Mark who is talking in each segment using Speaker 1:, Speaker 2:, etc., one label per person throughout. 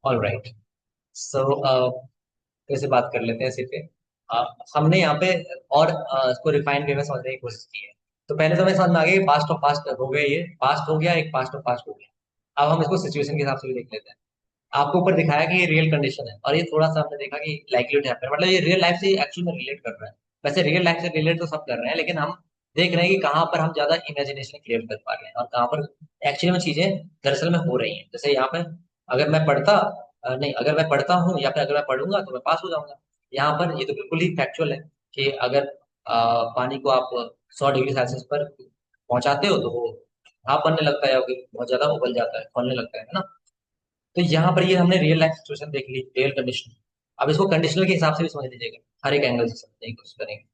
Speaker 1: All right. सो फिर से बात कर लेते हैं इसी पे। हमने यहाँ पे और इसको रिफाइन वे में समझने की कोशिश की है। तो पहले तो मैं समझ में आ गया कि पास्ट और पास्ट हो गया, ये पास्ट हो गया, एक पास्ट और पास्ट हो गया। अब हम इसको सिचुएशन के हिसाब से भी देख लेते हैं। आपको ऊपर दिखाया कि ये रियल कंडीशन है, और ये थोड़ा सा हमने देखा कि लाइक्लीहुड हैपन, मतलब ये रियल लाइफ से एक्चुअल में रिलेट कर रहा है। वैसे रियल लाइफ से रिलेट तो सब कर रहे हैं, लेकिन हम देख रहे हैं कि कहाँ पर हम ज्यादा इमेजिनेशन क्रिएट कर पा रहे हैं और कहाँ पर एक्चुअली में चीजें दरअसल में हो रही हैं। जैसे यहाँ पे अगर मैं पढ़ता नहीं, अगर मैं पढ़ता हूँ या फिर अगर मैं पढ़ूंगा तो मैं पास हो जाऊंगा। यहाँ पर ये तो बिल्कुल ही फैक्चुअल है कि अगर पानी को आप 100 डिग्री सेल्सियस पर पहुंचाते हो तो वो भाप बनने लगता है, या फिर बहुत ज्यादा उबल जाता है, खोलने लगता है ना। तो यहाँ पर ये हमने रियल लाइफ सिचुएशन देख ली, रियल कंडीशन। अब इसको कंडीशनल के हिसाब से भी समझ लीजिएगा, हर एक एंगल से समझने की कोशिश करेंगे।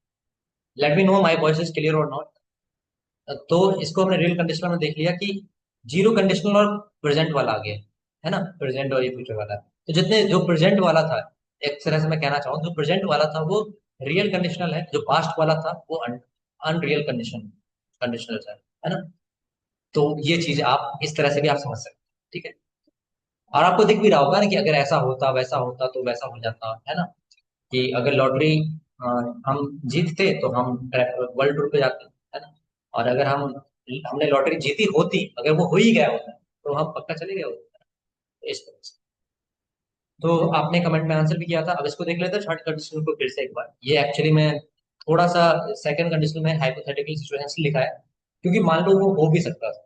Speaker 1: Late me know my voice is clear और नॉट। तो इसको हमने रियल कंडीशनल में देख लिया कि जीरो कंडीशनल और प्रेजेंट वाला आ गया है ना, प्रेजेंट और ये फ्यूचर वाला। तो जितने जो प्रेजेंट वाला था, एक तरह से मैं कहना चाहूँ, जो प्रेजेंट वाला था वो रियल कंडीशनल है, जो पास्ट वाला था वो अनरियल कंडीशन कंडीशनल है ना। तो ये चीज आप इस तरह से भी आप समझ सकते हैं, ठीक है। और आपको दिख भी रहा होगा ना कि अगर ऐसा होता वैसा होता तो वैसा हो जाता है ना। कि अगर लॉटरी हम जीतते तो हम वर्ल्ड टूर पे जाते, है ना। और अगर हम हमने लॉटरी जीती होती, अगर वो हो ही गया होता तो हम पक्का चले गए होते, इस तरह से। तो आपने कमेंट में आंसर भी किया था। अब इसको देख लेते हैं थर्ड कंडीशन को फिर से एक बार। ये एक्चुअली में थोड़ा सा सेकंड कंडीशन में हाइपोथेटिकल सिचुएशन लिखा है, क्योंकि मान लो वो हो भी सकता था।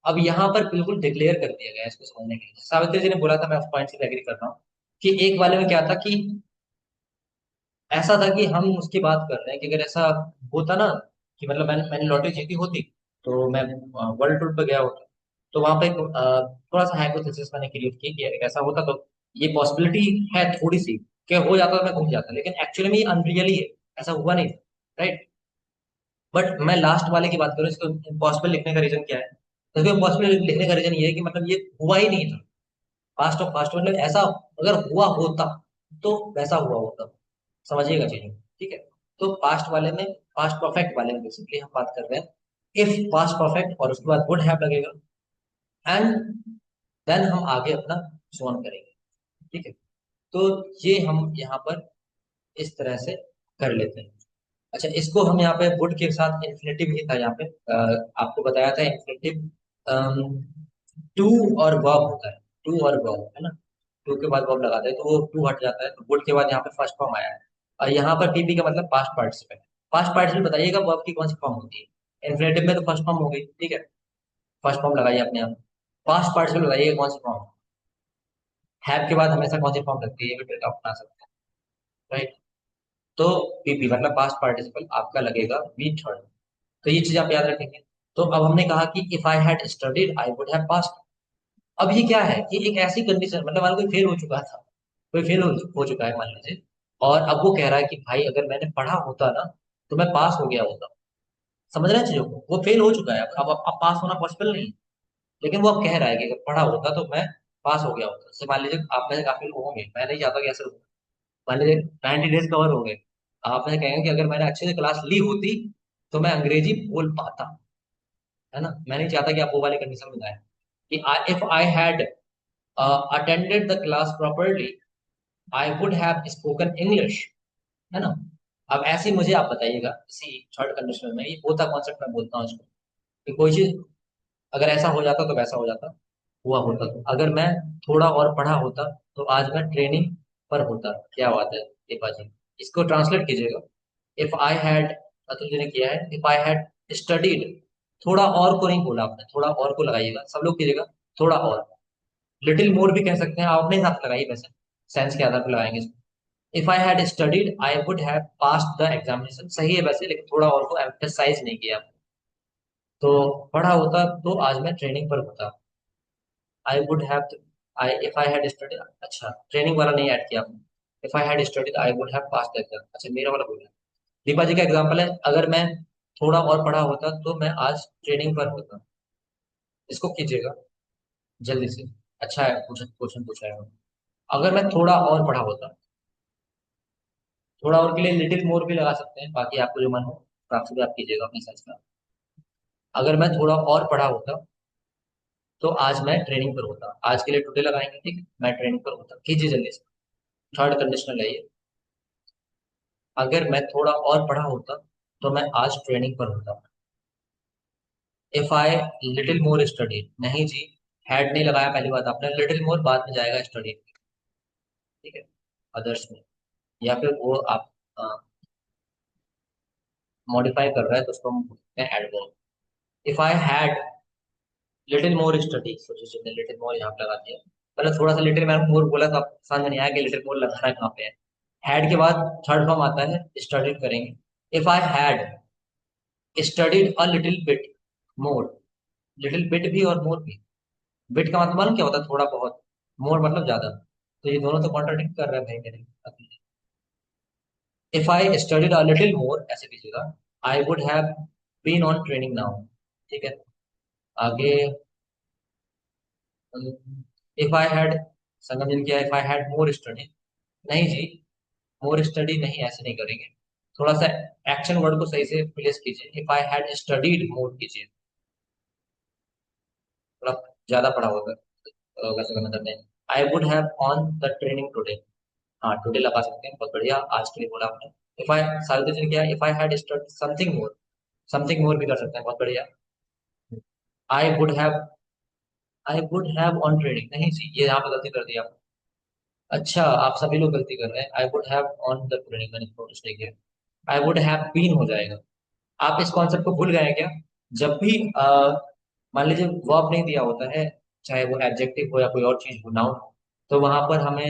Speaker 1: अब यहाँ पर बिल्कुल डिक्लेयर कर दिया गया है इसको समझने के लिए। सावित्री जी ने बोला था, मैं उस पॉइंट से एग्री कर रहा हूँ, कि एक वाले में क्या था कि ऐसा था कि हम उसकी बात कर रहे हैं कि अगर ऐसा होता ना, कि मतलब मैंने लॉटरी जीती होती तो मैं वर्ल्ड टूर पर गया होता। तो वहां पे थोड़ा सा हाइपोथेसिस मैंने क्रिएट की कि ऐसा होता तो ये पॉसिबिलिटी है थोड़ी सी कि हो जाता तो मैं घूम जाता, लेकिन एक्चुअली में ये अनरियल ही है, ऐसा हुआ नहीं, राइट। बट मैं लास्ट वाले की बात करूँ, इसको इम्पॉसिबल लिखने का रीजन क्या है। तो इसको इम्पॉसिबल लिखने का रीजन ये है कि मतलब ये हुआ ही नहीं था। पास्ट ऑफ पास्ट मतलब ऐसा अगर हुआ होता तो वैसा हुआ होता, समझिएगा चीजें, ठीक है। तो पास्ट वाले में, पास्ट परफेक्ट वाले में बेसिकली हम बात कर रहे हैं। इफ पास्ट परफेक्ट और उसके बाद वुड हैव लगेगा, एंड देन हम आगे अपना सोन करेंगे, ठीक है। तो ये हम यहाँ पर इस तरह से कर लेते हैं। अच्छा, इसको हम यहाँ पे वुड के साथ इन्फिनेटिव ही था यहाँ पे, आपको बताया था इन्फिनेटिव टू और वर्ब होता है, टू और वर्ब है ना। टू के बाद वर्ब लगाते हैं तो वो टू हट जाता है, तो वुड के बाद यहाँ पे फर्स्ट फॉर्म आया है। और यहाँ पर टीपी का मतलब पास्ट पार्टिसिपल। पास्ट पार्टिसिपल बताइएगा वर्ब की कौन सी फॉर्म होती है। इन्फिनेटिव में तो फर्स्ट फॉर्म हो गई, ठीक है, फर्स्ट फॉर्म लगाइए अपने आप। पास्ट पार्टिसिपल बताइएगा कौन सी फॉर्म। हैव के बाद हमेशा कौन सी फॉर्म लगती है, ये भी ट्रिक आप बना सकते हैं, राइट। तो पीपी मतलब पास्ट पार्टिसिपल आपका लगेगा बी थर्ड। तो ये चीज आप याद रखेंगे। तो अब हमने कहा कि if I had studied I would have pass. अब ये क्या है, ये एक ऐसी कंडीशन, मतलब मान लो कोई फेल हो चुका था, कोई फेल हो चुका है मान लीजिए, और अब वो कह रहा है कि भाई अगर मैंने पढ़ा होता ना तो मैं पास हो गया होता। समझ रहे हैं चीजों को, वो फेल हो चुका है, अब पास होना पॉसिबल नहीं है। लेकिन वो अब कह रहा है कि अगर पढ़ा होता तो मैं पास हो गया होता। जैसे मान लीजिए आप में से काफी लोग होंगे, मैं नहीं चाहता कि ऐसे हो। मान लीजिए 90 डेज कवर हो गए, आप में से कहेंगे कि अगर मैंने अच्छे से क्लास ली होती तो मैं अंग्रेजी बोल पाता, है ना। मैं नहीं चाहता कि आप वो वाली कंडीशन में जाए कि if I had attended the class properly I would have spoken English, है ना। अब ऐसे ही मुझे आप बताइएगा इसी थर्ड कंडीशन में, ये होता कॉन्सेप्ट मैं बोलता हूँ इसको, कि कोई चीज अगर ऐसा हो जाता तो वैसा हो जाता, हुआ होता तो अगर मैं थोड़ा और पढ़ा होता तो आज मैं ट्रेनिंग पर होता। क्या बात है दीपा जी, इसको ट्रांसलेट कीजिएगा। If I had, Atul ji ने किया है, इफ आई हैड स्टडीड, थोड़ा और को नहीं बोला आपने, थोड़ा और को लगाइएगा, सब लोग कीजिएगा। थोड़ा और, लिटिल मोर भी कह सकते हैं, आप अपने हिसाब से लगाइए, वैसे सेंस के आधार पर लगाएंगे इसको। If I had studied I would have passed the examination, सही है वैसे, लेकिन थोड़ा और को एम्फेसाइज नहीं किया। तो पढ़ा होता तो आज मैं ट्रेनिंग पर होता। आई would have, I if I had studied, अच्छा ट्रेनिंग वाला नहीं ऐड किया आपने। If I had studied I would have passed the exam, अच्छा मेरा वाला बोला। दीपा जी का एग्जाम्पल है, अगर मैं थोड़ा और पढ़ा होता तो मैं आज ट्रेनिंग पर होता। इसको कीजिएगा जल्दी से। अच्छा है, क्वेश्चन क्वेश्चन पूछा है। अगर मैं थोड़ा और पढ़ा होता, थोड़ा और के लिए लिटिल मोर भी लगा सकते हैं, बाकी आपको जो मन हो तो आपसे भी आप कीजिएगा अपने साइज का। अगर मैं थोड़ा और पढ़ा होता तो आज मैं ट्रेनिंग पर होता, आज के लिए टुडे लगाएंगे, ठीक है, मैं ट्रेनिंग पर होता, कीजिए जल्दी से। थर्ड कंडीशनल है ये। अगर मैं थोड़ा और पढ़ा होता तो मैं आज ट्रेनिंग पर होता। If I little more study, नहीं जी, हैड नहीं लगाया पहली बात आपने, लिटिल मोर बाद में जाएगा स्टडी, ठीक है, अदर्स में। या फिर वो आप मॉडिफाई कर रहा है तो उसको हम बोलते हैं adverb. If I had little more study, सोचिए जिसने लिटिल मोर यहाँ पे लगा दिया, पहले थोड़ा सा लिटिल मैंने मोर बोला तो आप समझ में नहीं आया कि लिटिल मोर लगाना कहाँ पे है। हैड के बाद थर्ड फॉर्म आता है, स्टडीड करेंगे। If I had studied a little bit more, little bit भी और मोर भी। बिट का मतलब मालूम क्या होता है, थोड़ा बहुत, मोर मतलब ज्यादा, तो ये दोनों तो कॉन्ट्राडिक्ट कर रहे हैं भाई मेरे। If I studied a little more ऐसे कीजिएगा, I would have been on training now, ठीक है। आगे इफ आई हैड, संगम जिन किया, if I had more study, नहीं जी, मोर स्टडी नहीं, ऐसे नहीं करेंगे। थोड़ा सा एक्शन वर्ड को सही से प्लेस कीजिए, इफ आई हैड स्टडीड मोर कीजिए, थोड़ा ज्यादा पढ़ा होगा वैसे का मतलब नहीं। आई would have on the training today, हाँ टुडे लगा सकते हैं, बहुत बढ़िया, आज के लिए बोला आपने। इफ आई सावित्री जी ने किया, if I had study something more, something more भी कर सकते हैं, बहुत बढ़िया। आई would have, I would have on training, नहीं जी, ये यहाँ पे गलती कर दी आपने। अच्छा, आप सभी लोग गलती कर रहे हैं, आई would have on the training मैंने नोटिस नहीं किया, आई वुड हैव बीन हो जाएगा। आप इस कॉन्सेप्ट को भूल गए हैं क्या? जब भी मान लीजिए वर्ब नहीं दिया होता है, चाहे वो एडजेक्टिव हो या कोई और चीज हो, नाउन, तो वहां पर हमें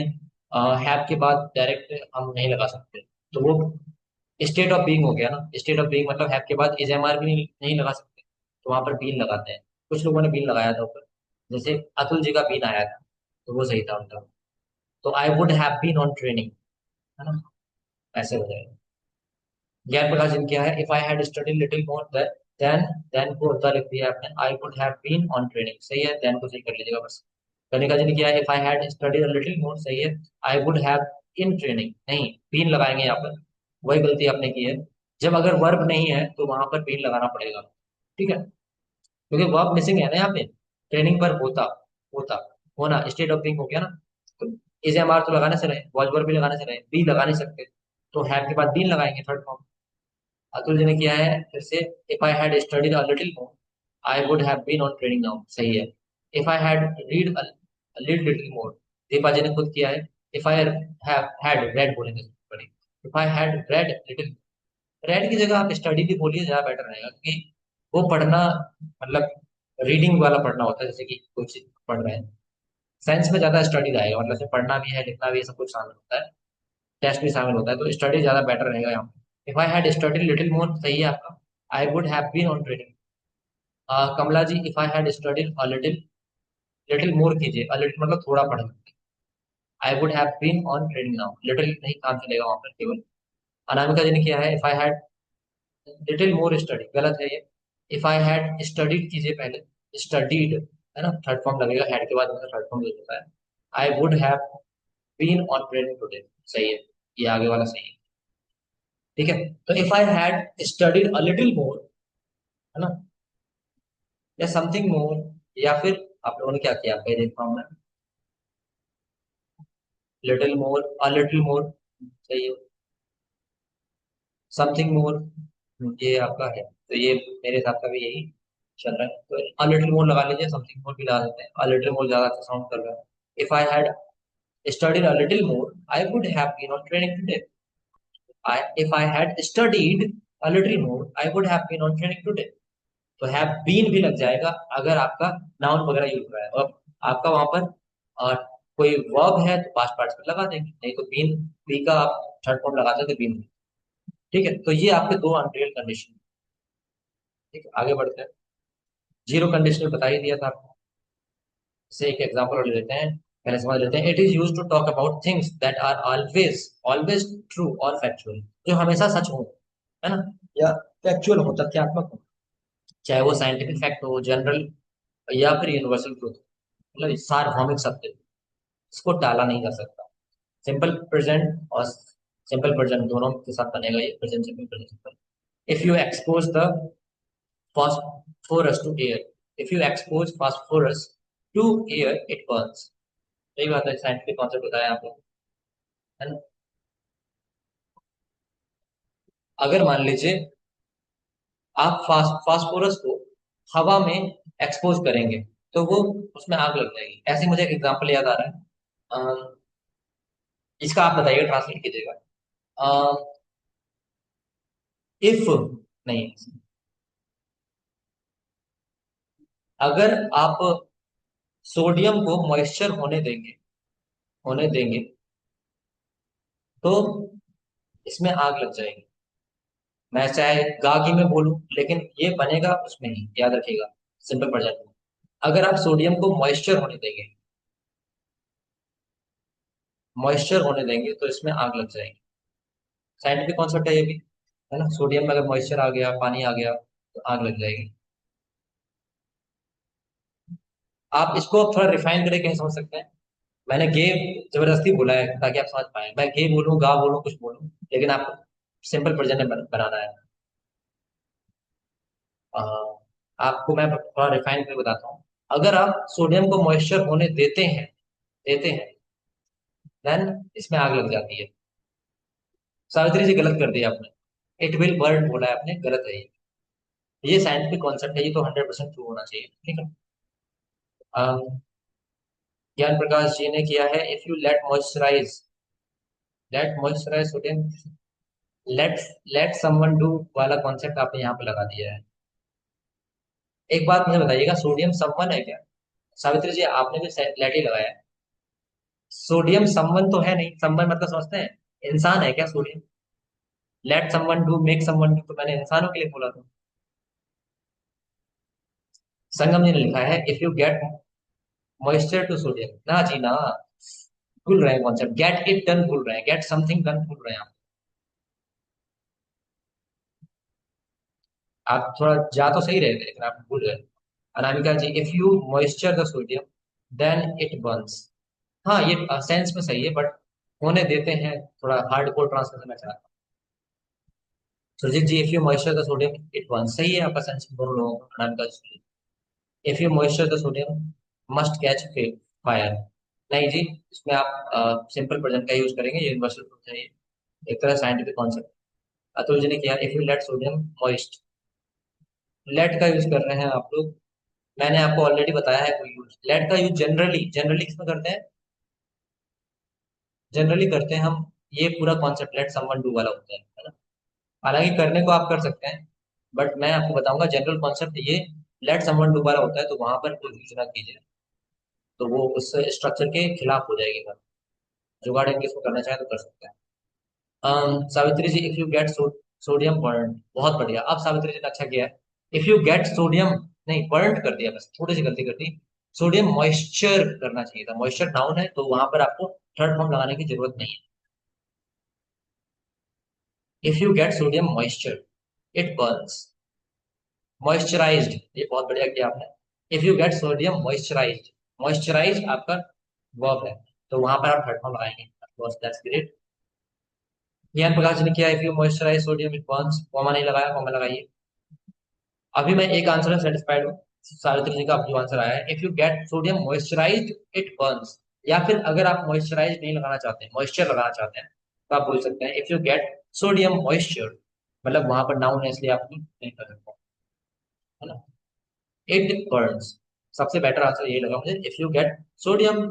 Speaker 1: हैव के बाद डायरेक्ट हम नहीं लगा सकते। तो वो स्टेट ऑफ बीइंग हो गया ना, स्टेट ऑफ बीइंग मतलब हैव के बाद इज एम आर भी नहीं लगा सकते, तो वहां पर बीन लगाते हैं। कुछ लोगों ने बीन लगाया था ऊपर, जैसे अतुल जी का बीन आया था, तो वो सही था उनका। तो I would have been on training, है ना, ऐसे हो जाएगा। ज्ञान प्रकाश जी ने किया है, if I had studied little more then, then को होता लिख दिया आपने, I would have been on training, सही है, देन को सही कर लीजिएगा बस। कनिका जी ने किया है, if I had studied a little more, सही है। I would have in training, नहीं, बीन लगाएंगे यहाँ पर, वही गलती आपने की है। जब अगर वर्ब नहीं है तो वहां पर बीन लगाना पड़ेगा, ठीक है, क्योंकि वर्ब मिसिंग है ना यहाँ पे। ट्रेनिंग पर होता, होता, होना, स्टेट ऑफ बीइंग हो गया ना, तो इज एम आर तो लगाने से रहे, वॉज वर्ब भी लगाने से रहे, बी लगा नहीं सकते, तो हैव के बाद बीन लगाएंगे थर्ड फॉर्म। अतुल जी ने किया है फिर से, if I had studied a little more, I would have been on training now, सही है। If I had read read little more, Deepa ji ने खुद किया है, if I have had read बोलेंगे sorry, if I had read little, read की जगह आप स्टडी भी बोलिए, ज्यादा बेटर रहेगा, क्योंकि वो पढ़ना मतलब रीडिंग वाला पढ़ना होता है, जैसे कि कुछ पढ़ रहे हैं। साइंस में ज्यादा स्टडी रहेगा, मतलब सिर्फ पढ़ना भी है, लिखना भी है, सब कुछ शामिल होता है, टेस्ट भी शामिल होता है, तो स्टडी ज्यादा बेटर रहेगा यहाँ पे। If I had studied little more, सही है आपका। I would have been on training. Kamla ji, if I had studied a little, little more कीजिए, अ लिटिल मतलब थोड़ा पढ़, I would have been on training now, little नहीं काम चलेगा वहां पर केवल। अनामिका जी ने किया है, if I had little more study, गलत है ये, इफ आई हैड स्टडीड कीजिए पहले, स्टडीड, है ना, थर्ड फॉर्म लगेगा, हैड के बाद थर्ड फॉर्म यूज होता है। I would have been on training today, सही है, ये आगे वाला सही है, ठीक है। तो if I had studied a little मोर, है ना, या समथिंग मोर, या फिर आप लोगों ने क्या किया पहले फॉर्म में, लिटिल मोर, अ लिटिल मोर, सही है, समथिंग मोर, ये आपका है, तो ये मेरे हिसाब का भी यही चल रहा है, तो अ लिटिल मोर लगा लीजिए, समथिंग मोर भी लगा देते हैं, अ लिटिल मोर ज्यादा अच्छा साउंड कर रहा है। If I had studied a little more, I would have been on training today. If I had studied a little more, I would have been on training today. तो हैव बीन भी लग जाएगा अगर आपका noun वगैरह use हो रहा है, और आपका वहां पर कोई वर्ब है तो पास्ट पार्ट्स में लगा देंगे, नहीं तो बीन, बी का आप थर्ड फॉर्म लगाते हैं तो बीन, ठीक है। तो ये आपके दो अनरियल कंडीशन, ठीक है, आगे बढ़ते हैं। जीरो कंडीशनल बता ही दिया था आपको, से एक एग्जांपल और ले लेते हैं, पहले समझ लेते हैं। It is used to talk about things that are always, always true और फैक्चुअल, जो हमेशा सच हो, है ना, या फैक्चुअल हो, तथ्यात्मक हो, चाहे वो साइंटिफिक फैक्ट हो, जनरल, या फिर यूनिवर्सल ट्रूथ, मतलब सार्वभौमिक सत्य, इसको टाला नहीं जा सकता। सिंपल प्रेजेंट और सिंपल प्रेजेंट दोनों के साथ बनेगा ये, present simple, present simple. If you expose the phosphorus to air, if you expose phosphorus to air it burns. सही बात है, साइंटिफिक कॉन्सेप्ट बताया आपको, है ना। अगर मान लीजिए आप फास्फोरस को हवा में एक्सपोज करेंगे तो वो उसमें आग लग जाएगी। ऐसे मुझे एक एग्जांपल याद आ रहा है। इसका आप बताइएगा, ट्रांसलेट कीजिएगा। इफ नहीं, अगर आप सोडियम को मॉइस्चर होने देंगे तो इसमें आग लग जाएगी। मैं चाहे गा की में बोलूं, लेकिन ये बनेगा उसमें ही, याद रखिएगा। सिंपल पड़ जाएगा। अगर आप सोडियम को मॉइस्चर होने देंगे तो इसमें आग लग जाएगी। साइंटिफिक कॉन्सेप्ट है ये भी, है ना। सोडियम में अगर मॉइस्चर आ गया, पानी आ गया, तो आग लग जाएगी। आप इसको थोड़ा रिफाइन करके कहीं समझ सकते हैं। मैंने गे जबरदस्ती बोला है ताकि आप समझ पाए। मैं गे बोलूँ, गा बोलूँ, कुछ बोलूँ, लेकिन आप सिंपल वर्जन में बनाना है। अ, आपको मैं थोड़ा रिफाइन करके बताता हूँ। अगर आप सोडियम को मॉइस्चर होने देते हैं देन इसमें आग लग जाती है। सावित्री जी, गलत कर दिया आपने। इट विल बर्न बोला है आपने, गलत है ये साइंटिफिक कॉन्सेप्ट है, ये तो 100% ट्रू होना चाहिए, ठीक है। अम, ज्ञान प्रकाश जी ने किया है, if you let moisturize sodium, let let someone do वाला कॉन्सेप्ट आपने यहाँ पे लगा दिया है। एक बात मुझे बताइएगा, सोडियम समवन है क्या? सावित्री जी, आपने भी लेट ही लगाया है। सोडियम समवन तो है नहीं, समवन मतलब समझते हैं, इंसान है क्या sodium? Let someone do, make someone do, तो मैंने इंसानों के लिए बोला था। संगम जी ने लिखा है, if you get moisture to sodium, ना जी ना, भूल रहे हैं कॉन्सेप्ट, गेट इट डन भूल रहे हैं, गेट समथिंग डन भूल रहे हैं आप थोड़ा जा तो सही रहे थे, लेकिन आप भूल गए। Anamika ji, if you moisture the sodium then it burns. हाँ, ये सेंस में सही है, बट होने देते हैं, थोड़ा हार्ड कोर ट्रांसलेशन में चला। Surjeet ji, if you moisture the sodium it burns, सही है आपका सेंस दोनों लोगों का। Anamika ji, if you moisture the sodium must catch fire. नहीं जी, इसमें आप सिंपल प्रेजेंट का यूज करेंगे, यूनिवर्सल ट्रूथ है ये, एक तरह साइंटिफिक कॉन्सेप्ट। अतुल जी ने किया, if you let sodium moist, let का यूज कर रहे हैं आप लोग। मैंने आपको ऑलरेडी बताया है कोई यूज, लेट का यूज जनरली जनरली किसमें करते हैं? जनरली करते हैं हम, ये पूरा कॉन्सेप्ट लेट समवन डू वाला होता है ना। हालांकि करने को आप कर सकते हैं, बट मैं आपको बताऊंगा जनरल कॉन्सेप्ट ये लेट समवन डू वाला होता है, तो वहां पर कोई यूज ना कीजिए, तो वो उस स्ट्रक्चर के खिलाफ हो जाएगी बात। जुगाड़ है कि इसको करना चाहे तो कर सकते हैं। Savitri ji, if you get sodium burn, बहुत बढ़िया। अब सावित्री जी ने अच्छा किया है, इफ यू गेट सोडियम, नहीं बर्न कर दिया, बस थोड़ी सी गलती कर दी। सोडियम मॉइस्चर करना चाहिए था, मॉइस्चर नाउन है तो वहां पर आपको थर्ड फॉर्म लगाने की जरूरत नहीं है। If you get sodium moisture it burns, moisturized, ये बहुत बढ़िया किया आपने। If you get sodium moisturized, moisturize आपका वर्ब है, तो वहां पर आप थर्ड फॉर्म लगाएंगे। That's great. ज्ञान प्रकाश ने किया, if you moisturize sodium it burns, comma नहीं लगाया, कॉमा लगाइए। अभी मैं एक आंसर में सेटिस्फाइड हूँ, सावित्री जी का अब जो आंसर आया है, if you get sodium moisturised it burns. या फिर अगर आप मॉइस्चराइज नहीं लगाना चाहते हैं, मॉइस्चर लगाना चाहते हैं, तो आप बोल सकते हैं, if you get sodium moisture, मतलब वहां पर नाउन है इसलिए आप नहीं कर सकते, है ना। इट बर्न्स, सबसे बेटर आंसर यही लगा मुझे, if you get sodium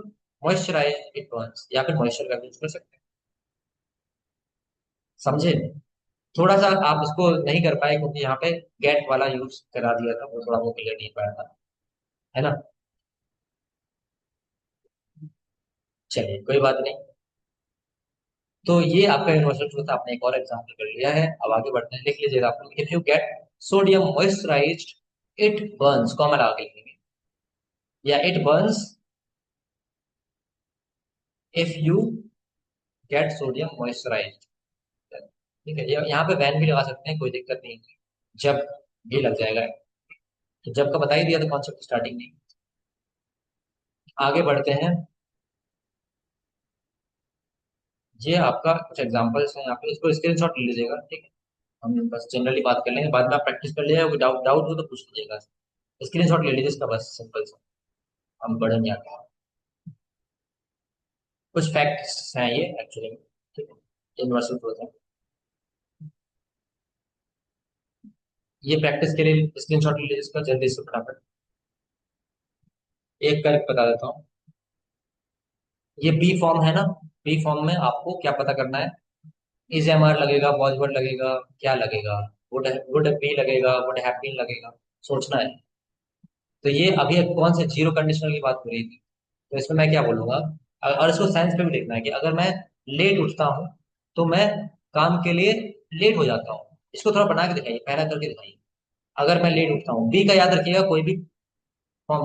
Speaker 1: moisturize it burns, या फिर मॉइस्चर का यूज कर सकते हैं। समझे? थोड़ा सा आप इसको नहीं कर पाए क्योंकि यहाँ पे गेट वाला यूज करा दिया था, वो थोड़ा वो क्लियर नहीं पाया था, है ना। चलिए, कोई बात नहीं। तो ये आपका यूनिवर्सल ट्रूथ, आपने एक और एग्जाम्पल कर लिया है। अब आगे बढ़ते हैं, लिख लीजिएगा आप लोग, if you get sodium moisturised it Burns, common आगे लिखेंगे, या it Burns if you get sodium moisturised. ठीक है, यहाँ पे वैन भी लगा सकते हैं, कोई दिक्कत नहीं है, जब भी लग जाएगा। तो जब का बता ही दिया, तो कॉन्सेप्ट स्टार्टिंग नहीं। आगे बढ़ते हैं। ये आपका कुछ एग्जांपल्स हैं यहाँ पे, इसको स्क्रीनशॉट ले लीजिएगा, ठीक है। हम बस जनरली बात कर लेंगे, बाद में आप प्रैक्टिस कर लीजिएगा, कोई डाउट डाउट हो तो पूछ लीजिएगा। स्क्रीनशॉट ले लीजिए इसका, बस सिंपल सा। हम बढ़ जाते हैं। कुछ फैक्ट्स हैं ये एक्चुअली, ठीक है, यूनिवर्सल ट्रूथ है। ये प्रैक्टिस के लिए स्क्रीनशॉट ले लीजिए इसका जल्दी से फटाफट। एक करके बता देता हूँ। ये बी फॉर्म है ना, बी फॉर्म में आपको क्या पता करना है? इज एम आर लगेगा, वॉज वर्ड लगेगा, क्या लगेगा? वुड वुड बी लगेगा, वुड हैव बीन लगेगा, सोचना है। तो ये अभी कौन से जीरो कंडीशनल की बात हो रही थी, तो इसमें मैं क्या बोलूंगा? और इसको साइंस पे भी लिखना है कि अगर मैं लेट उठता हूँ तो मैं काम के लिए लेट हो जाता हूँ। इसको थोड़ा बना के दिखाइए, पहला करके दिखाइए। अगर मैं लेट उठता हूँ, बी का याद रखिएगा, कोई भी फॉर्म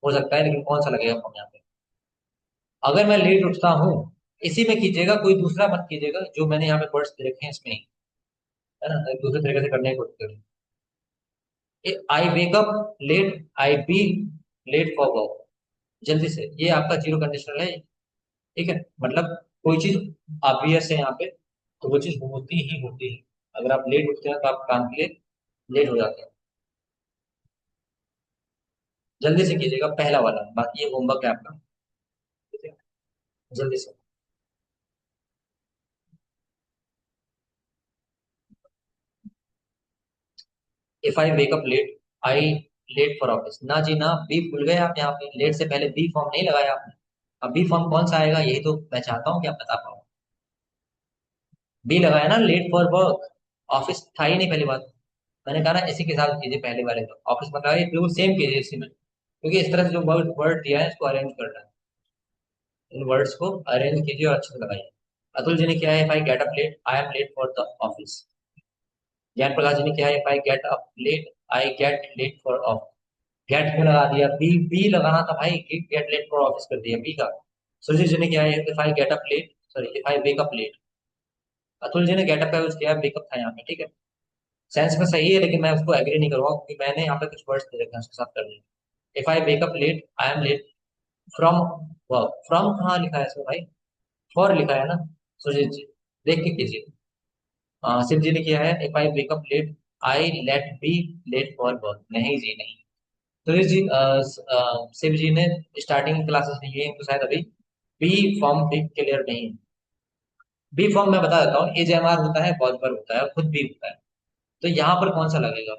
Speaker 1: हो सकता है, लेकिन कौन सा लगेगा फॉर्म यहाँ पे? अगर मैं लेट उठता हूँ, इसी में कीजिएगा, कोई दूसरा मत कीजिएगा, जो मैंने यहाँ पे वर्ड्स दे रखे हैं इसमें ही, है ना, एक दूसरे तरीके से करने की कोशिश करिए। I wake up late, I be late for work, जल्दी से, ये आपका जीरो कंडीशनल है। ठीक है, मतलब कोई चीज ऑब्वियस है यहाँ पे, तो वो चीज होती ही होती है। अगर आप लेट उठते हैं तो आप काम के लिए लेट हो जाते हैं। जल्दी से कीजिएगा पहला वाला, बाकी ये होमवर्क है आपका। ठीक है, जल्दी से। If I wake up late, I late for office. ना जी ना, बी भूल गए आप, यहाँ पे लेट से पहले बी फॉर्म नहीं लगाया आपने। अब बी फॉर्म कौन सा आएगा, यही तो मैं चाहता हूँ कि आप बता पाओ। बी लगाया ना, लेट फॉर वर्क। ऑफिस था ही नहीं पहली बात। मैंने कहा ना इसी के साथ कीजिए, पहले वाले तो ऑफिस मतलब ये बिल्कुल सेम कीजिए इसी में, क्योंकि इस तरह से जो वर्ड वर्ड दिया है इसको अरेंज करना है। इन वर्ड्स को अरेंज कीजिए और अच्छे से लगाइए। अतुल जी ने किया है, if I get up late I am late for the office. Gyan Prakash ji ने किया है, if I get up late I get late for office. Get क्यों लगा दिया, बी बी लगाना था भाई, गेट लेट फॉर ऑफिस कर दिया बी का। सुरजीत जी ने किया है, if I get up late, sorry if I wake up late. Atul ji ने गेटअप का यूज किया, वेकअप था यहाँ पे, ठीक है। सेंस में सही है, लेकिन मैं उसको एग्री नहीं करूंगा, क्योंकि मैंने यहाँ पे कुछ वर्ड्स दे रखे हैं उसके साथ कर लिया। If I wake up late I am late from work. From कहाँ लिखा है इसमें भाई? फॉर लिखा है ना। सुरजीत जी देख के कीजिए। शिव जी ने किया है, if I wake up late I late be late for work. नहीं जी नहीं। सुरेश जी शिव जी ने स्टार्टिंग क्लासेस ली है, तो शायद अभी बी फॉर्म भी क्लियर नहीं है। बी फॉर्म मैं बता देता हूँ, एज एम आर होता है, बहुत बार होता है, खुद भी होता है। तो यहाँ पर कौन सा लगेगा?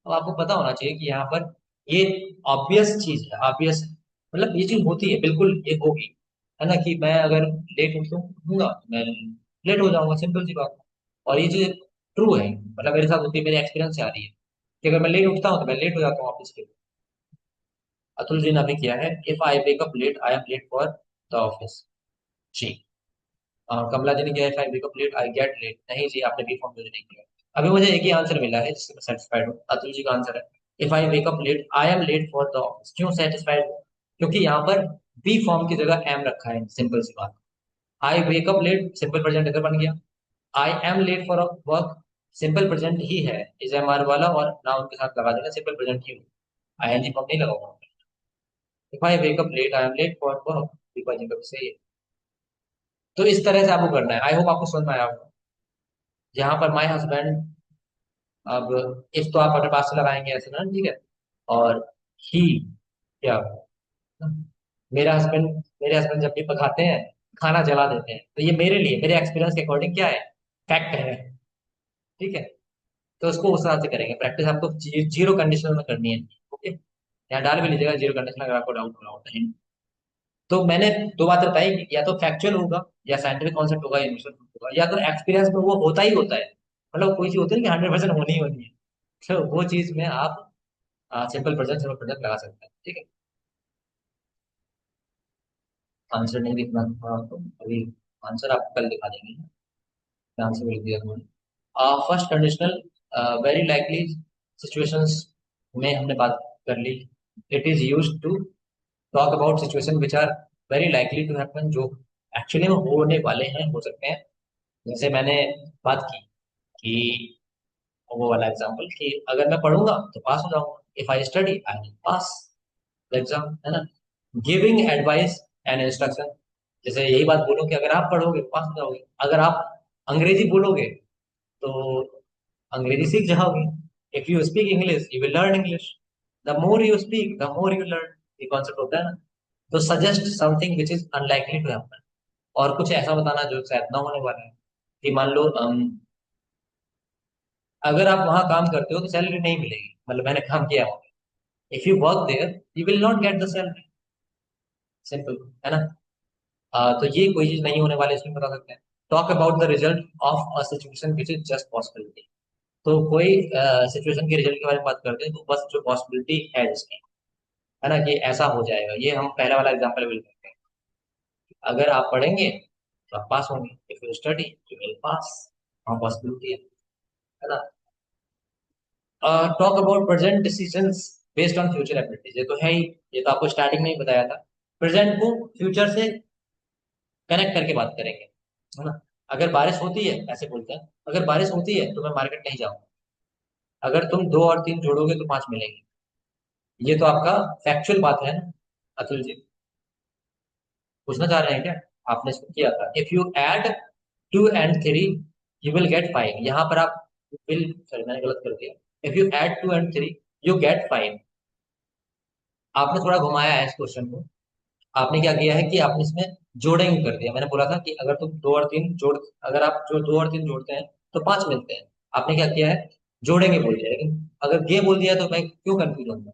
Speaker 1: अब आपको पता होना चाहिए कि यहाँ पर ये ऑब्वियस चीज है, ऑब्वियस मतलब ये चीज होती है, बिल्कुल ये होगी, है ना, कि मैं अगर लेट उठूंगा तो मैं लेट हो जाऊंगा, सिंपल सी बात है। और ये चीज ट्रू है, मतलब मेरे साथ होती है, मेरे एक्सपीरियंस से आ रही है कि अगर मैं लेट उठता हूँ तो मैं लेट हो जाता हूँ ऑफिस के लिए। अतुल जी ने अभी किया है, if I wake up late I am late for the office. जी। कमला जी ने किया है, if I wake up late I get late. नहीं जी, आपने बी फॉर्म यूज नहीं किया। अभी मुझे एक ही आंसर मिला है जिससे मैं सेटिस्फाइड हूँ, अतुल जी का आंसर है, if I wake up late I am late for the office. क्यों सेटिस्फाइड हूँ? क्योंकि यहाँ पर बी फॉर्म की जगह एम रखा है, सिंपल सी बात। I wake up late simple present अगर बन गया। I am late for work simple present ही है, इज एम आर वाला, और नाउन के साथ लगा देना, सिंपल प्रेजेंट ही हो, आई एन जी फॉर्म नहीं लगाऊंगा। If I wake up late I am late for work, because ये कभी सही है। तो इस तरह से आपको करना है, आई होप आपको समझ में आया होगा। यहाँ पर माई हस्बैंड, अब इफ तो आप अपने पास से लगाएंगे ऐसे ना, ठीक है। और ही, क्या, मेरे हस्बैंड जब भी पकाते हैं खाना जला देते हैं, तो ये मेरे लिए, मेरे एक्सपीरियंस के अकॉर्डिंग क्या है, फैक्ट है, ठीक है। तो उसको उस हिसाब से करेंगे, प्रैक्टिस आपको जीरो कंडीशनल में करनी है। ओके, यहाँ डाल भी लीजिएगा जीरो कंडीशनल, अगर आपको डाउट हो रहा होता है। तो मैंने दो बात बताई कि या तो फैक्चुअल होगा, या साइंटिफिक कॉन्सेप्ट होगा, यूनिवर्सल होगा, या तो एक्सपीरियंस में वो होता ही होता है। मतलब कोई चीज होती है कि 100% होनी ही होनी है, तो वो चीज में आप सिंपल प्रेजेंट लगा सकते हैं, ठीक है। आंसर नहीं दिखना था आपको अभी, आंसर आपको कल दिखा देंगे। आंसर लिख दिया तुमने। First conditional, very likely situations में हमने बात कर ली। It is use to talk about situation which are very likely to happen, जो एक्चुअली में होने वाले हैं, हो सकते हैं। जैसे मैंने बात की कि वो वाला एग्जांपल, कि अगर मैं पढ़ूंगा तो पास हो जाऊंगा, if I study I will pass the exam, है ना। गिविंग एडवाइस एंड इंस्ट्रक्शन, जैसे यही बात बोलो कि अगर आप पढ़ोगे तो पास हो जाओगे, अगर आप अंग्रेजी बोलोगे तो अंग्रेजी सीख जाओगे। If you speak English you will learn English, the more you speak the more you learn, ये कॉन्सेप्ट होता है ना। तो suggest something which is unlikely to happen, और कुछ ऐसा बताना जो शायद ना होने वाला है। कि मान लो अगर आप वहां काम करते हो तो सैलरी नहीं मिलेगी, मतलब मैंने काम किया हो, if you work there you will not get the salary, simple है ना। तो ये कोई चीज नहीं होने वाली, इसमें बता सकते हैं। Talk about the result of a situation which is just possibility. तो कोई सिचुएशन के रिजल्ट के बारे में बात करते हैं तो बस जो पॉसिबिलिटी है जिसकी, है ना, कि ऐसा हो जाएगा, ये हम पहला वाला एग्जांपल विल करते हैं। अगर आप पढ़ेंगे तो आप पास होंगे, if you study you will pass, हाँ पॉसिबिलिटी है ना। Talk about present decisions based on future abilities, ये तो है ही, ये तो आपको स्टार्टिंग में ही बताया था। प्रेजेंट को फ्यूचर से कनेक्ट करके बात करेंगे, है ना। अगर बारिश होती है, ऐसे बोलते हैं, अगर बारिश होती है तो मैं मार्केट नहीं जाऊंगा, अगर तुम दो और तीन जोड़ोगे तो पांच मिलेंगे। ये तो आपका फैक्चुअल बात है ना। अतुल जी पूछना चाह रहे हैं क्या? आपने इसको किया था, if you add 2 and 3 you will get 5, यहाँ पर आप विल, सॉरी मैंने गलत कर दिया, if you add 2 and 3 you get 5। आपने थोड़ा घुमाया है इस क्वेश्चन को। आपने क्या किया है कि आपने इसमें जोड़ेंगे कर दिया, मैंने बोला था कि अगर तुम दो और तीन जोड़, अगर आप जो दो और तीन जोड़ते हैं तो पांच मिलते हैं। आपने क्या किया है, जोड़ेंगे बोल दिया, लेकिन अगर ये बोल दिया तो मैं क्यों कंफ्यूज होऊंगा।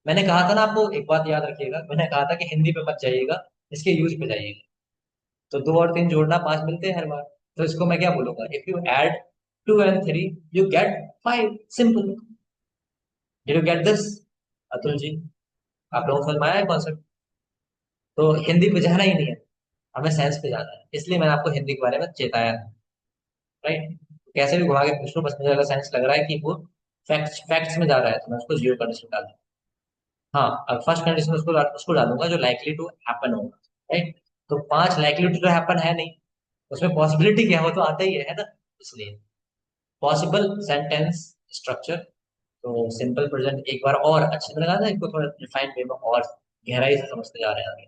Speaker 1: मैंने कहा था ना आपको, एक बात याद रखिएगा, मैंने कहा था कि हिंदी पे मत जाइएगा, इसके यूज पे जाइएगा। तो दो और तीन जोड़ना पांच मिलते हैं हर बार, तो इसको मैं क्या बोलूंगा, if you add 2 and 3 you get 5, simple. Did you get this Atul ji? आप लोगों को समझ में आया है कॉन्सेप्ट? तो हिंदी पे जाना ही नहीं है, हमें साइंस पे जाना है, इसलिए मैंने आपको हिंदी के बारे में चेताया था। राइट। कैसे भी घुमा के पूछ लो, बस मुझे अगर साइंस लग रहा है कि वो फैक्ट्स फैक्ट्स में जा रहा है तो मैं उसको जीरो कंडीशन डाल दूंगा। हाँ, अब फर्स्ट कंडीशन उसको उसको डालूंगा जो लाइकली टू हैपन होगा। राइट। तो पांच लाइकली टू हैपन है नहीं, उसमें पॉसिबिलिटी क्या हो तो आता ही है ना। इसलिए पॉसिबल सेंटेंस स्ट्रक्चर, तो सिंपल प्रेजेंट एक बार और अच्छे से लगा था, इसको थोड़ा रिफाइंड वे में और गहराई से समझते जा रहे हैं आगे।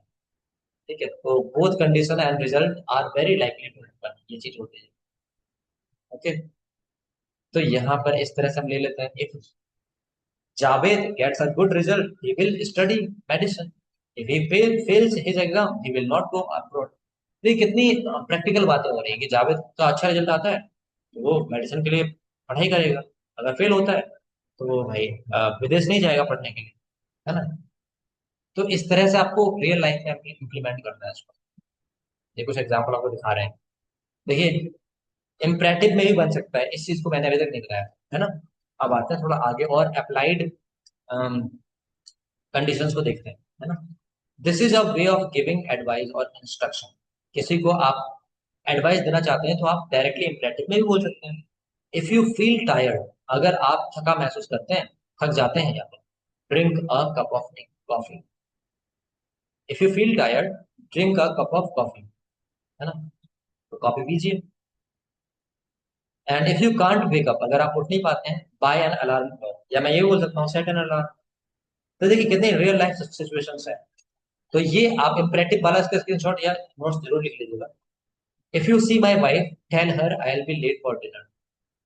Speaker 1: ठीक है, तो both condition and result are very likely to happen, ये चीज होती है। ओके। तो यहाँ पर इस तरह से हम ले लेते हैं, if Javed gets a good result, he will study medicine. If he fails his exam, he will not go abroad. तो ये कितनी प्रैक्टिकल बातें हो रही है कि जावेद का अच्छा रिजल्ट आता है तो वो मेडिसिन के लिए पढ़ाई करेगा, अगर फेल होता है तो वो भाई विदेश नहीं जाएगा पढ़ने के लिए, है ना। तो इस तरह से आपको रियल लाइफ में इम्प्लीमेंट करना है इसको। ये कुछ एग्जाम्पल आपको दिखा रहे हैं, देखिए। इम्परेटिव में भी बन सकता है, इस चीज को मैंने अभी तक नहीं बताया, है ना। अब आते हैं थोड़ा आगे और अप्लाइड कंडीशंस को देखते हैं, है ना। This is a way of giving advice और इंस्ट्रक्शन। किसी को आप एडवाइस देना चाहते हैं तो आप डायरेक्टली इम्परेटिव में भी बोल सकते हैं। इफ यू फील टायर्ड, अगर आप थका महसूस करते हैं, थक जाते हैं, या फिर drink a cup of coffee. If you feel tired drink a cup of coffee, है ना, तो कॉफी पीजिए। And if you can't wake up, अगर आप उठ नहीं पाते हैं, बाय एन अलार्म क्लॉक, या मैं ये बोल सकता हूँ सेट एन अलार्म। तो देखिए कितनी रियल लाइफ सिचुएशंस है। तो ये आप इम्परेटिव वाला इसका स्क्रीनशॉट या नोट्स जरूर लिख लीजिएगा। If you see my wife tell her I will be late for dinner.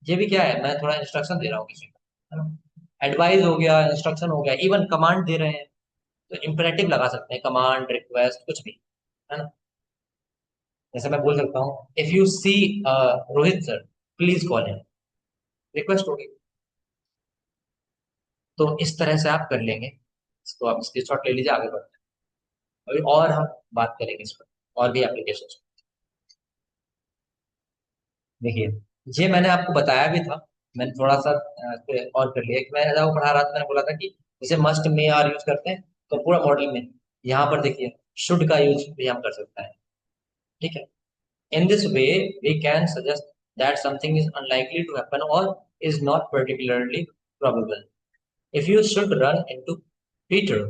Speaker 1: ये भी क्या है, मैं थोड़ा इंस्ट्रक्शन दे रहा हूँ किसी को, है ना। एडवाइस हो गया, इंस्ट्रक्शन हो गया, इवन कमांड दे रहे हैं, तो इम्परेटिव लगा सकते हैं, कमांड रिक्वेस्ट कुछ भी, है ना। जैसे मैं बोल सकता हूँ, if you see Rohit sir please call him, request होगी। तो इस तरह से आप कर लेंगे इसको, आप स्क्रीनशॉट ले लीजिए, आगे बढ़ते हैं अभी और हम बात करेंगे इस पर, और भी एप्लीकेशन। देखिए, ये मैंने आपको बताया भी था, मैंने थोड़ा सा और कर लिया कि मैं जब पढ़ा रहा था मैंने बोला था कि जैसे मस्ट में आर यूज करते हैं तो पूरा मॉडल में, यहाँ पर देखिए शुड का यूज भी हम कर सकते हैं। ठीक है। In this way we can suggest that something is unlikely to happen और is not particularly probable. If you should run into Peter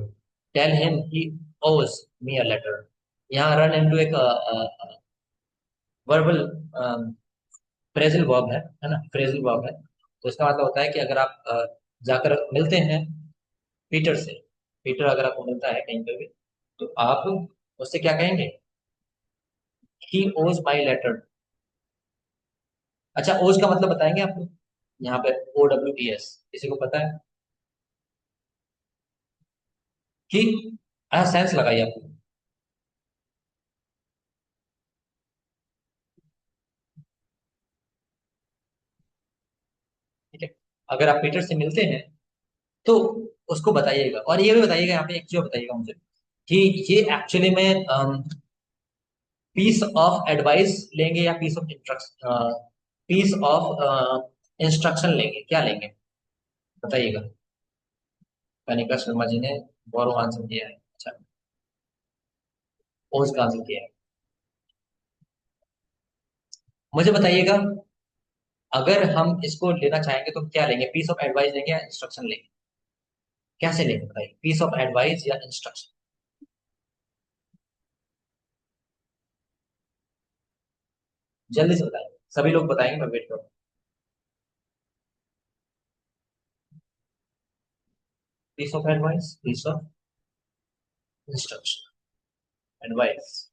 Speaker 1: tell him he owes me a letter. यहाँ रन इनटू एक verbal phrasal verb है ना, phrasal verb है। तो इसका मतलब होता है कि अगर आप जाकर मिलते हैं पीटर से, पीटर अगर आपको मिलता है कहीं पे भी, तो आप उससे क्या कहेंगे, ही ओज माई लेटर। अच्छा, ओज का मतलब बताएंगे आपको, यहाँ पे OWES, किसी को पता है? कि सेंस लगाइए आपको, अगर आप पीटर से मिलते हैं तो उसको बताइएगा, और ये भी बताइएगा, यहाँ पे एक चीज बताइएगा मुझे कि ये एक्चुअली में पीस ऑफ एडवाइस लेंगे या piece of instruction, piece of instruction लेंगे, क्या लेंगे बताइएगा। कनिका शर्मा जी ने गौरव आंसर दिया है, अच्छा। ओस का आंसर दिया है। मुझे बताइएगा, अगर हम इसको लेना चाहेंगे तो क्या लेंगे, पीस ऑफ एडवाइस लेंगे या इंस्ट्रक्शन लेंगे, कैसे लेंगे बताइए, पीस ऑफ एडवाइस या इंस्ट्रक्शन। जल्दी से बताइए, सभी लोग बताएंगे, मैं वेट करूँ। Piece of advice, piece of instruction, advice,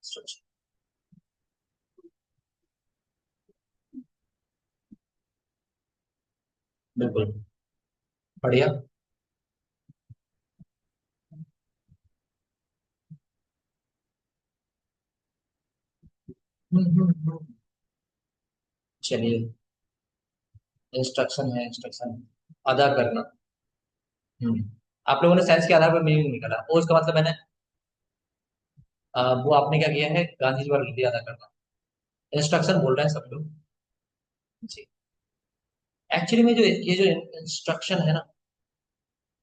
Speaker 1: instruction. बिल्कुल, बढ़िया। चलिए, इंस्ट्रक्शन है, इंस्ट्रक्शन अदा करना। हम्म आप लोगों ने साइंस के आधार पर मीनिंग निकाला, और उसका मतलब मैंने वो आपने क्या किया है, गांधी जी वाला लिख दिया, अदा करना। इंस्ट्रक्शन बोल रहे हैं सब लोग जी। एक्चुअली में जो ये जो इंस्ट्रक्शन है ना,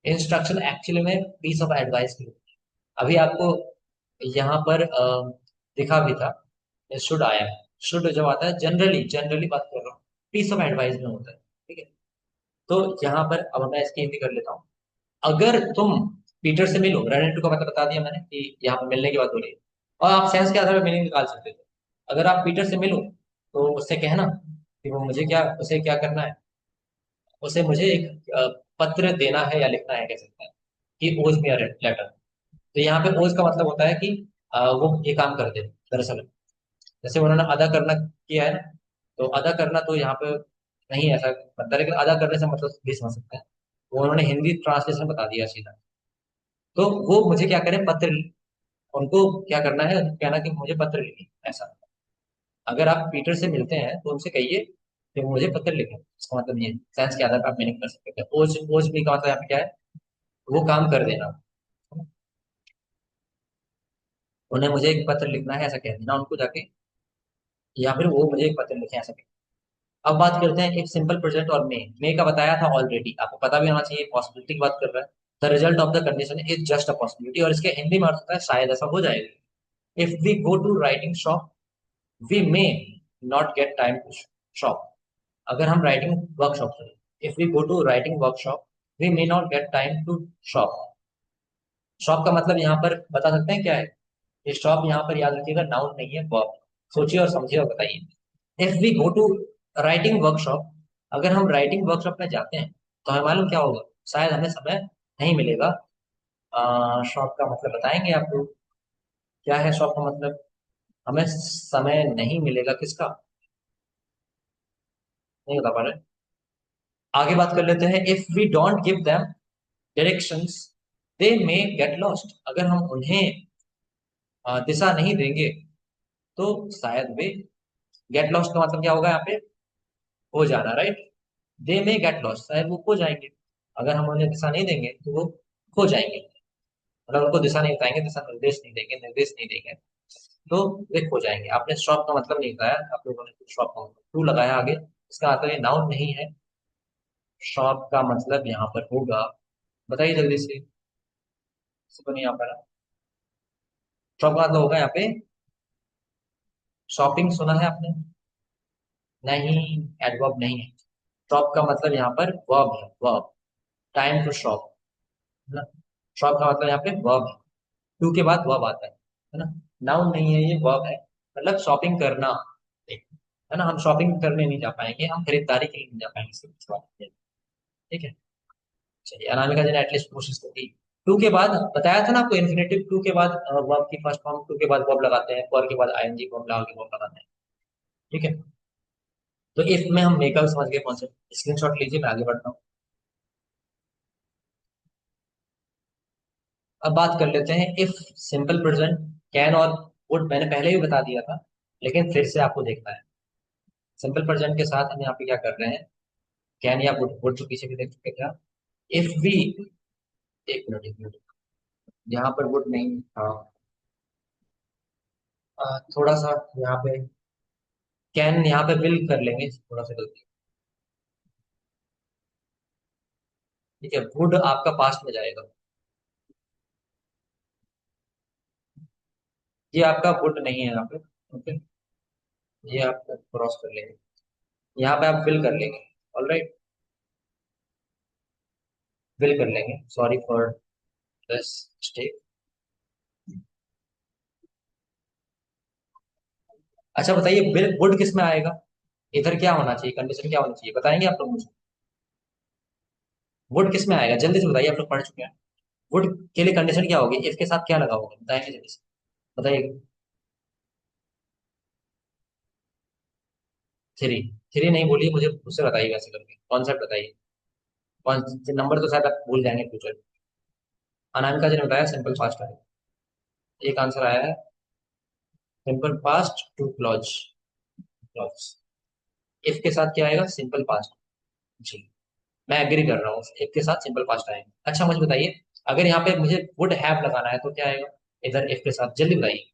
Speaker 1: इंस्ट्रक्शन एक्चुअली में पीस ऑफ एडवाइस की होती है। अभी आपको यहाँ पर दिखा भी था, शुड आया है। शुड जब आता है, जनरली जनरली बात कर रहा हूँ, पीस ऑफ एडवाइस में होता है, ठीक है। तो यहाँ पर अब मैं इसकी हिंदी कर लेता हूँ। अगर तुम पीटर से मिलो, रन इनटू का मतलब बता दिया मैंने कि यहाँ पर मिलने की बात हो रही है, और आप सेंस के आधार पर मीनिंग निकाल सकते थे। अगर आप पीटर से मिलो तो उससे कहना कि वो मुझे क्या, उसे क्या करना है, उसे मुझे एक पत्र देना है या लिखना है, कह सकते हैं कि ओज मी लेटर। तो यहाँ पे ओज का मतलब होता है कि वो ये काम कर दे दरअसल। जैसे उन्होंने अदा करना किया है ना, तो अदा करना तो यहाँ पे नहीं ऐसा बनता, लेकिन अदा करने से मतलब भी समझ सकते हैं। वो उन्होंने हिंदी ट्रांसलेशन बता दिया सीधा। तो वो मुझे क्या करें, पत्र उनको क्या करना है, कहना कि मुझे पत्र लिखिए, ऐसा। अगर आप पीटर से मिलते हैं तो उनसे कहिए कि वो मुझे पत्र लिखें, इसका मतलब ये साइंस के आधार पर आप मीनिंग कर सकते हैं। ओज ओज भी का मतलब यहाँ पे क्या है, वो काम कर देना। उन्हें मुझे एक पत्र लिखना है, ऐसा कह देना उनको जाके, या फिर वो मुझे एक पत्र लिखे, ऐसा कह। अब बात करते हैं एक सिंपल प्रेजेंट और मे का बताया था ऑलरेडी, आपको पता भी होना चाहिए, पॉसिबिलिटी की बात कर रहा है। The result of the condition is just a possibility, और इसके हिंदी में अर्थ होता है शायद ऐसा हो जाएगा। If we go to writing shop we may not get time to shop. अगर हम writing workshop, if we go to writing workshop we may not get time to shop. Shop का मतलब यहाँ पर बता सकते हैं क्या है, ये शॉप यहाँ पर याद रखिएगा नाउन नहीं है, वर्ब। सोचिए और समझिए और बताइए। If we go to writing workshop, अगर हम राइटिंग वर्कशॉप में जाते हैं तो हमें मालूम क्या होगा, शायद हमें समय नहीं मिलेगा। शॉप का मतलब बताएंगे आपको, क्या है शॉप का मतलब, हमें समय नहीं मिलेगा किसका, नहीं बता पा रहे। आगे बात कर लेते हैं, if we don't give them directions they may get lost. अगर हम उन्हें दिशा नहीं देंगे तो शायद वे, गेट लॉस्ट का मतलब क्या होगा यहाँ पे, हो जाना, राइट। दे मे गेट लॉस्ट, शायद वो खो जाएंगे। अगर हम उन्हें दिशा नहीं देंगे तो वो खो जाएंगे। अगर उनको दिशा नहीं बताएंगे, दिशा निर्देश नहीं देंगे, निर्देश नहीं देंगे, तो वे खो जाएंगे। आपने शॉप का मतलब नहीं बताया, आप लोगों ने शॉप का मतलब टू लगाया आगे, इसका मतलब ये नाउन नहीं है। शॉप का मतलब यहाँ पर होगा, बताइए जल्दी से, किसी को नहीं आ पा रहा। शॉप का मतलब होगा यहाँ पे शॉपिंग, सुना है आपने, नहीं, एडवर्ब नहीं है। शॉप का मतलब यहाँ पर वर्ब है, वर्ब, टाइम टू शॉप, है ना। शॉप का मतलब यहाँ पे वर्ब है, टू के बाद वर्ब आता है ना। नाउन नहीं है ये, वर्ब है, मतलब शॉपिंग करना, है ना। हम शॉपिंग करने नहीं जा पाएंगे, हम खरीदारी के लिए नहीं जा पाएंगे, इसकी कुछ बात नहीं है, ठीक है। चलिए, अनामिका जी ने एटलीस्ट कोशिश तो की। टू के बाद बताया था ना आपको, इन्फिनेटिव टू के बाद वर्ब की फर्स्ट फॉर्म, टू के बाद वर्ब लगाते हैं, फॉर के बाद आईएनजी वर्ब लगा के वर्ब लगाते हैं, ठीक है। तो इफ में हम मेकअप समझ गए कॉन्सेप्ट, स्क्रीनशॉट लीजिए, मैं आगे बढ़ता हूँ। अब बात कर लेते हैं इफ सिंपल प्रेजेंट, कैन और वुड मैंने पहले ही बता दिया था, लेकिन फिर से आपको देखना है। सिंपल प्रेजेंट के साथ हम यहाँ पे क्या कर रहे हैं, कैन या वुड तो पीछे भी देख चुके क्या। इफ वी, एक मिनट, यहाँ पर वुड नहीं था। थोड़ा सा यहाँ पे कैन, यहाँ पे विल कर लेंगे थोड़ा सा गलती। ठीक है, वुड आपका पास्ट में जाएगा। ये आपका वुड नहीं है यहाँ पे। ओके, ये आप क्रॉस कर लेंगे, यहाँ पे आप विल कर लेंगे। ऑलराइट, विल कर लेंगे, सॉरी फॉर दिस मिस्टेक। अच्छा बताइए, विल वुड किस में आएगा, इधर क्या होना चाहिए, कंडीशन क्या होनी चाहिए, बताएंगे आप लोग मुझे। वुड किस में आएगा, जल्दी से बताइए, आप लोग पढ़ चुके हैं। वुड के लिए कंडीशन क्या होगी, इफ के साथ क्या लगा होगा, बताएंगे जल्दी से, बताइए। थ्री, थ्री नहीं बोलिए, मुझे उससे बताइए वैसे करके कॉन्सेप्ट बताइए। कौन नंबर तो शायद आप भूल जाएंगे फ्यूचर। अनामिका जी ने बताया सिंपल फास्ट है। एक आंसर आया है, simple past two clause, clause. If के साथ क्या आएगा, सिंपल पास्ट। जी, मैं एग्री कर रहा हूँ, इफ के साथ सिंपल पास्ट आएगा। अच्छा मुझे बताइए, अगर यहाँ पे मुझे वुड हैव लगाना है तो क्या आएगा, इधर इफ के साथ, जल्दी बताइए।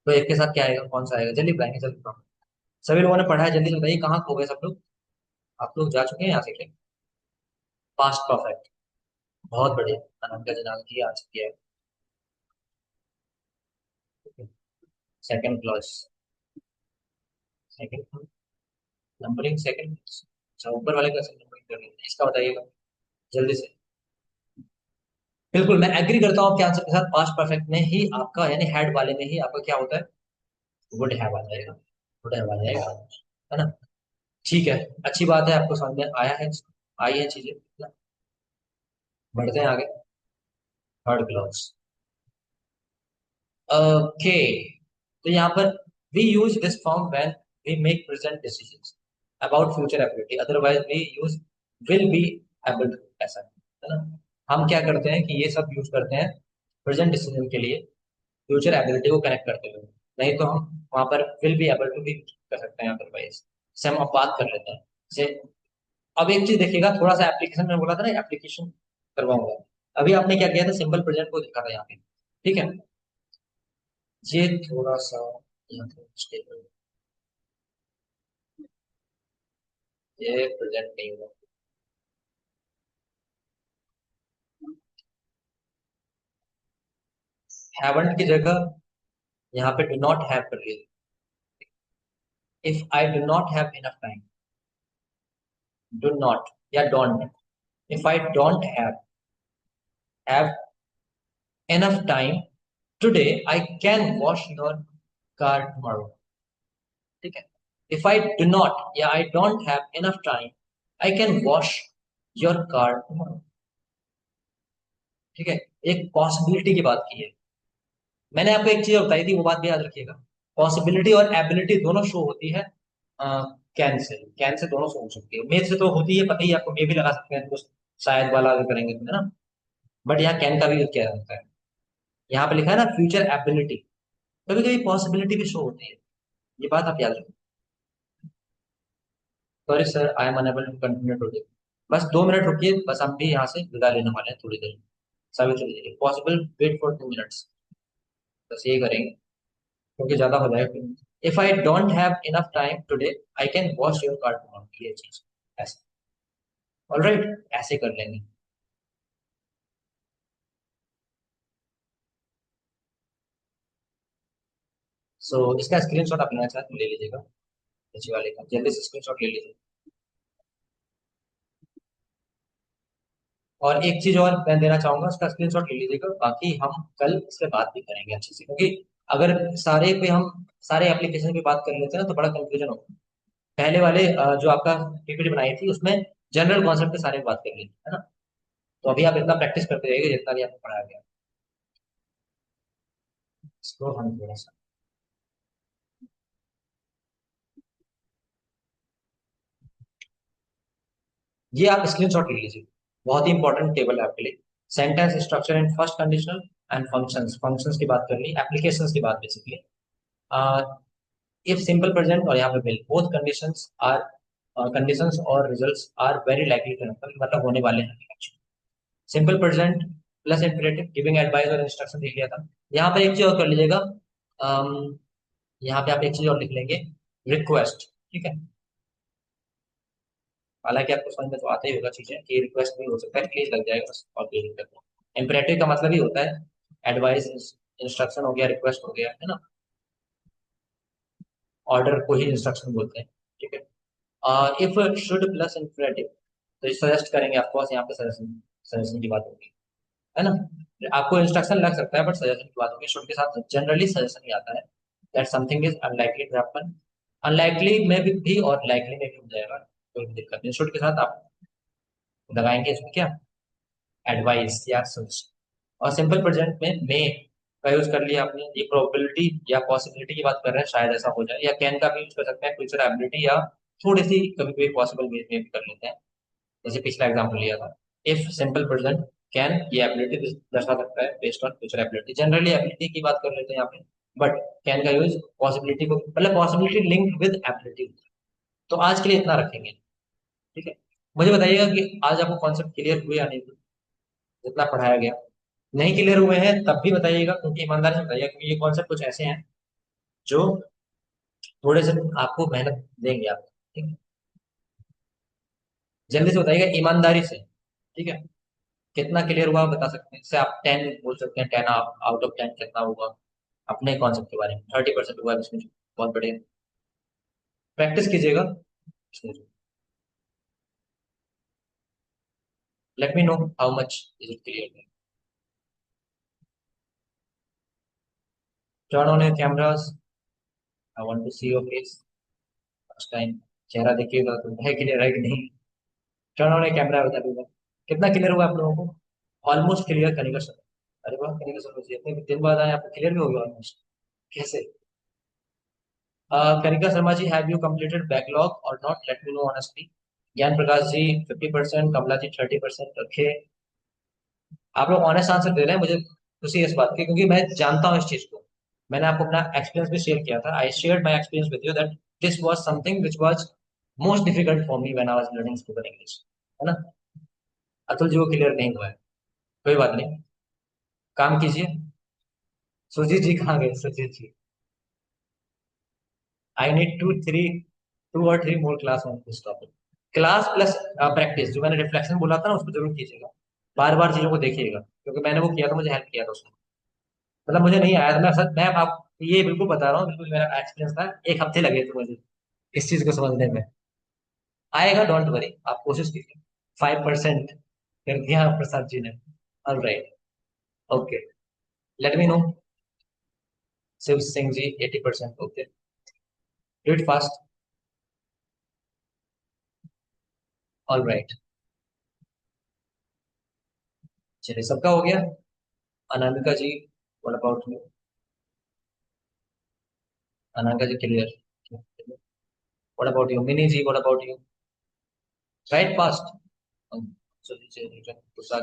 Speaker 1: तो इफ के साथ क्या आएगा, कौन सा आएगा, जल्दी बताएंगे, जल्दी बताओ। सभी लोगों ने पढ़ा है, जल्दी से बताइए, कहाँ खो गए सब लोग। आप लोग जा चुके हैं यहाँ से क्या। पास्ट परफेक्ट, बहुत बढ़िया, अनामिका जनाल की आ चुकी है। Second clause, second numbering, second. अच्छा, ऊपर वाले का नंबरिंग कर लेते हैं, इसका बताइएगा जल्दी से। बिल्कुल मैं एग्री करता हूँ आपके आंसर के साथ, पास्ट परफेक्ट में ही आपका यानी हेड वाले में ही आपका क्या होता है, वुड हैव आ जाएगा, वुड हैव आ जाएगा, है ना। ठीक है, अच्छी बात है, आपको समझ में आया है, आई है चीजें ना? बढ़ते हैं आगे। Third clause, okay. तो यहाँ पर we use this form when we make present decisions about future ability, otherwise we use will be able to, ऐसा है ना। हम क्या करते हैं कि ये सब यूज करते हैं प्रेजेंट डिसीजन के लिए, फ्यूचर एबिलिटी को कनेक्ट करते हुए। नहीं तो हम वहां पर विल बी एबल टू भी कर सकते हैं अदरवाइज। से हम अब बात कर लेते हैं से। अब एक चीज देखिएगा, थोड़ा सा एप्लीकेशन में बोला था ना, एप्लीकेशन करवाऊंगा। अभी आपने क्या किया था, सिंपल प्रेजेंट को देखा था यहाँ पे, ठीक है। ये थोड़ा सा यहाँ पे mistake हो गई। ये प्रेजेंट नहीं हुआ, हैवंट की जगह यहाँ पे डू नॉट हैव कर लिया। If I do not have enough time, do not या don't, if I don't have enough time today, I can wash your car tomorrow, ठीक है। इफ आई डू नॉट या I don't have enough time, I can wash your car tomorrow, ठीक है। एक possibility की बात की है। मैंने आपको एक चीज बताई थी, वो बात भी याद रखिएगा। पॉसिबिलिटी और एबिलिटी दोनों शो होती है कैन से, कैन से दोनों शो हो सकती है, मे से तो होती है, पता ही है आपको, मे भी लगा सकते हैं कुछ, शायद वाला अगर करेंगे तो, है ना। बट यहाँ कैन का भी यूज किया जाता है। यहाँ पे लिखा है ना फ्यूचर एबिलिटी, कभी कभी पॉसिबिलिटी भी शो होती है, ये बात आप याद रखो। Sorry sir, I am unable to continue today. बस 2 मिनट रुकिए, बस हम भी यहाँ से विदा लेने वाले हैं थोड़ी देर। सभी चलिए जाइए, पॉसिबल वेट फॉर 2 मिनट्स, बस यही करेंगे क्योंकि ज्यादा हो जाएगा। If I don't have enough time today, I can wash your car tomorrow, ये चीज ऐसे। ऑलराइट, ऐसे कर लेंगे। सो इसका स्क्रीनशॉट आप लेना चाहें तो ले लीजिएगा, नीचे वाले का जल्दी से स्क्रीनशॉट ले लीजिए। और एक चीज और मैं देना चाहूंगा, उसका स्क्रीनशॉट ले लीजिएगा, बाकी हम कल इस पे बात भी करेंगे अच्छे से, क्योंकि अगर सारे पे हम सारे एप्लीकेशन पे बात कर लेते हैं ना तो बड़ा कंफ्यूजन होगा। पहले वाले जो आपका पीपीटी बनाई थी उसमें जनरल कॉन्सेप्ट पे सारे बात कर ली है ना। तो अभी आप इतना प्रैक्टिस करते रहिएगा जितना भी आपको पढ़ाया गया। इसको हम थोड़ा सा, ये आप स्क्रीनशॉट ले लीजिए, बहुत ही इंपॉर्टेंट टेबल है आपके लिए। Sentence structure in first conditional and functions, functions की बात कर ली, एप्लीकेशंस की बात बेसिकली। इफ सिंपल प्रेजेंट और यहाँ पे विल बोथ कंडीशंस और results are very likely to happen, मतलब होने वाले हैं। Simple present plus imperative giving advice और इंस्ट्रक्शन लिख लिया था। यहाँ पे एक चीज और कर लीजिएगा, यहाँ पे आप एक चीज और लिख लेंगे, रिक्वेस्ट। ठीक है, हालांकि आपको समझ में तो आता ही होगा चीजें कि रिक्वेस्ट भी हो सकता है, प्लीज लग जाएगा बस, और कोई दिक्कत नहीं। इंपेरेटिव का मतलब ही होता है एडवाइस, इंस्ट्रक्शन हो गया, रिक्वेस्ट हो गया, है ना। ऑर्डर को ही इंस्ट्रक्शन बोलते हैं। ठीक है, इफ शुड प्लस इंपेरेटिव, तो सजेस्ट करेंगे ऑफकोर्स, यहाँ पे सजेशन सजेशन की बात होगी, है ना। आपको इंस्ट्रक्शन लग सकता है बट सजेशन की बात होगी, शुड के साथ जनरली सजेशन ही आता है। That something is unlikely to happen, unlikely में भी और लाइकली में भी हो जाएगा, कोई भी दिक्कत नहीं। शुड के साथ आप लगाएंगे इसमें क्या, एडवाइस या सजेशन। और सिंपल प्रेजेंट में मे का यूज कर लिया आपने, ये प्रोबेबिलिटी या पॉसिबिलिटी की बात कर रहे हैं, शायद ऐसा हो जाए, या कैन का भी यूज कर सकते हैं, फ्यूचर एबिलिटी, या थोड़ी सी कभी कभी पॉसिबल में भी कर लेते हैं, जैसे पिछला एग्जाम्पल लिया था। इफ सिंपल प्रेजेंट कैन, ये एबिलिटी दर्शा सकता है based on future ability, generally ability की बात कर लेते हैं यहाँ पे, बट कैन का यूज पॉसिबिलिटी को, मतलब पॉसिबिलिटी लिंक्ड विद एबिलिटी। तो आज के लिए इतना रखेंगे। ठीक है, मुझे बताइएगा कि आज आपको कॉन्सेप्ट क्लियर हुए या नहीं हुए, जितना पढ़ाया गया। नहीं क्लियर हुए हैं तब भी बताइएगा, क्योंकि ईमानदारी से बताइएगा, क्योंकि ये कॉन्सेप्ट कुछ ऐसे हैं जो थोड़े से आपको मेहनत देंगे आप। ठीक है, जल्दी से बताइएगा ईमानदारी से। ठीक है, कितना क्लियर हुआ आप बता सकते हैं, जैसे आप 10 बोल सकते हैं, 10 आउट ऑफ 10 कितना होगा अपने कॉन्सेप्ट के बारे में। 30% हुआ इसमें, बहुत बढ़िया। प्रैक्टिस कीजिएगा इसमें। Let me know how much is it clear. Turn on your cameras, I want to see your face first time. चेहरा देखिएगा तो है क्लियर है कि नहीं। टर्न ऑन योर कैमरा बता दूंगा कितना क्लियर हुआ आप लोगों को। ऑलमोस्ट क्लियर करेगा सर। अरे वाह, करेगा सर, मुझे इतने दिन बाद आए, आपको क्लियर भी हो गया ऑलमोस्ट। कैसे? Kanika Sharma ji, have you completed backlog और not, late me know honestly. ज्ञान प्रकाश जी 50%, कमला जी 30% रखे। आप लोग ऑनेस्ट आंसर दे रहे हैं, मुझे खुशी है इस बात की, क्योंकि मैं जानता हूँ इस चीज को। मैंने आपको अपना एक्सपीरियंस भी शेयर किया था, I shared my experience with you that this was something which was most difficult for me when I was learning spoken English, है ना। अतुल जी को क्लियर नहीं हुआ है, कोई बात नहीं, काम कीजिए। सुजीत जी कहाँ गए, सुजीत जी? आई नीड टू और three more class on this topic. Class plus practice, जो मैंने रिफ्लेक्शन बोला था ना, उसको जरूर कीजिएगा। बार बार चीजों को देखिएगा, क्योंकि मैंने वो किया था, मुझे हेल्प किया था उसमें। मतलब मुझे नहीं आया था, मैं सच, मैं आप ये बिल्कुल बता रहा हूँ, बिल्कुल मेरा एक्सपीरियंस था, 1 हफ्ते लगे थे मुझे इस चीज को समझने में। आएगा, डोंट वरी, आप कोशिश कीजिए। 5% कर दिया प्रसाद जी ने। All right, okay, let me know. Shiv Singh ji 80%, okay, do it fast. All right, चलिए सबका हो गया। Anamika ji, what about you? Anamika ji clear. What about you Mini ji, what about you? Write fast. चलिए चलिए, प्रसाद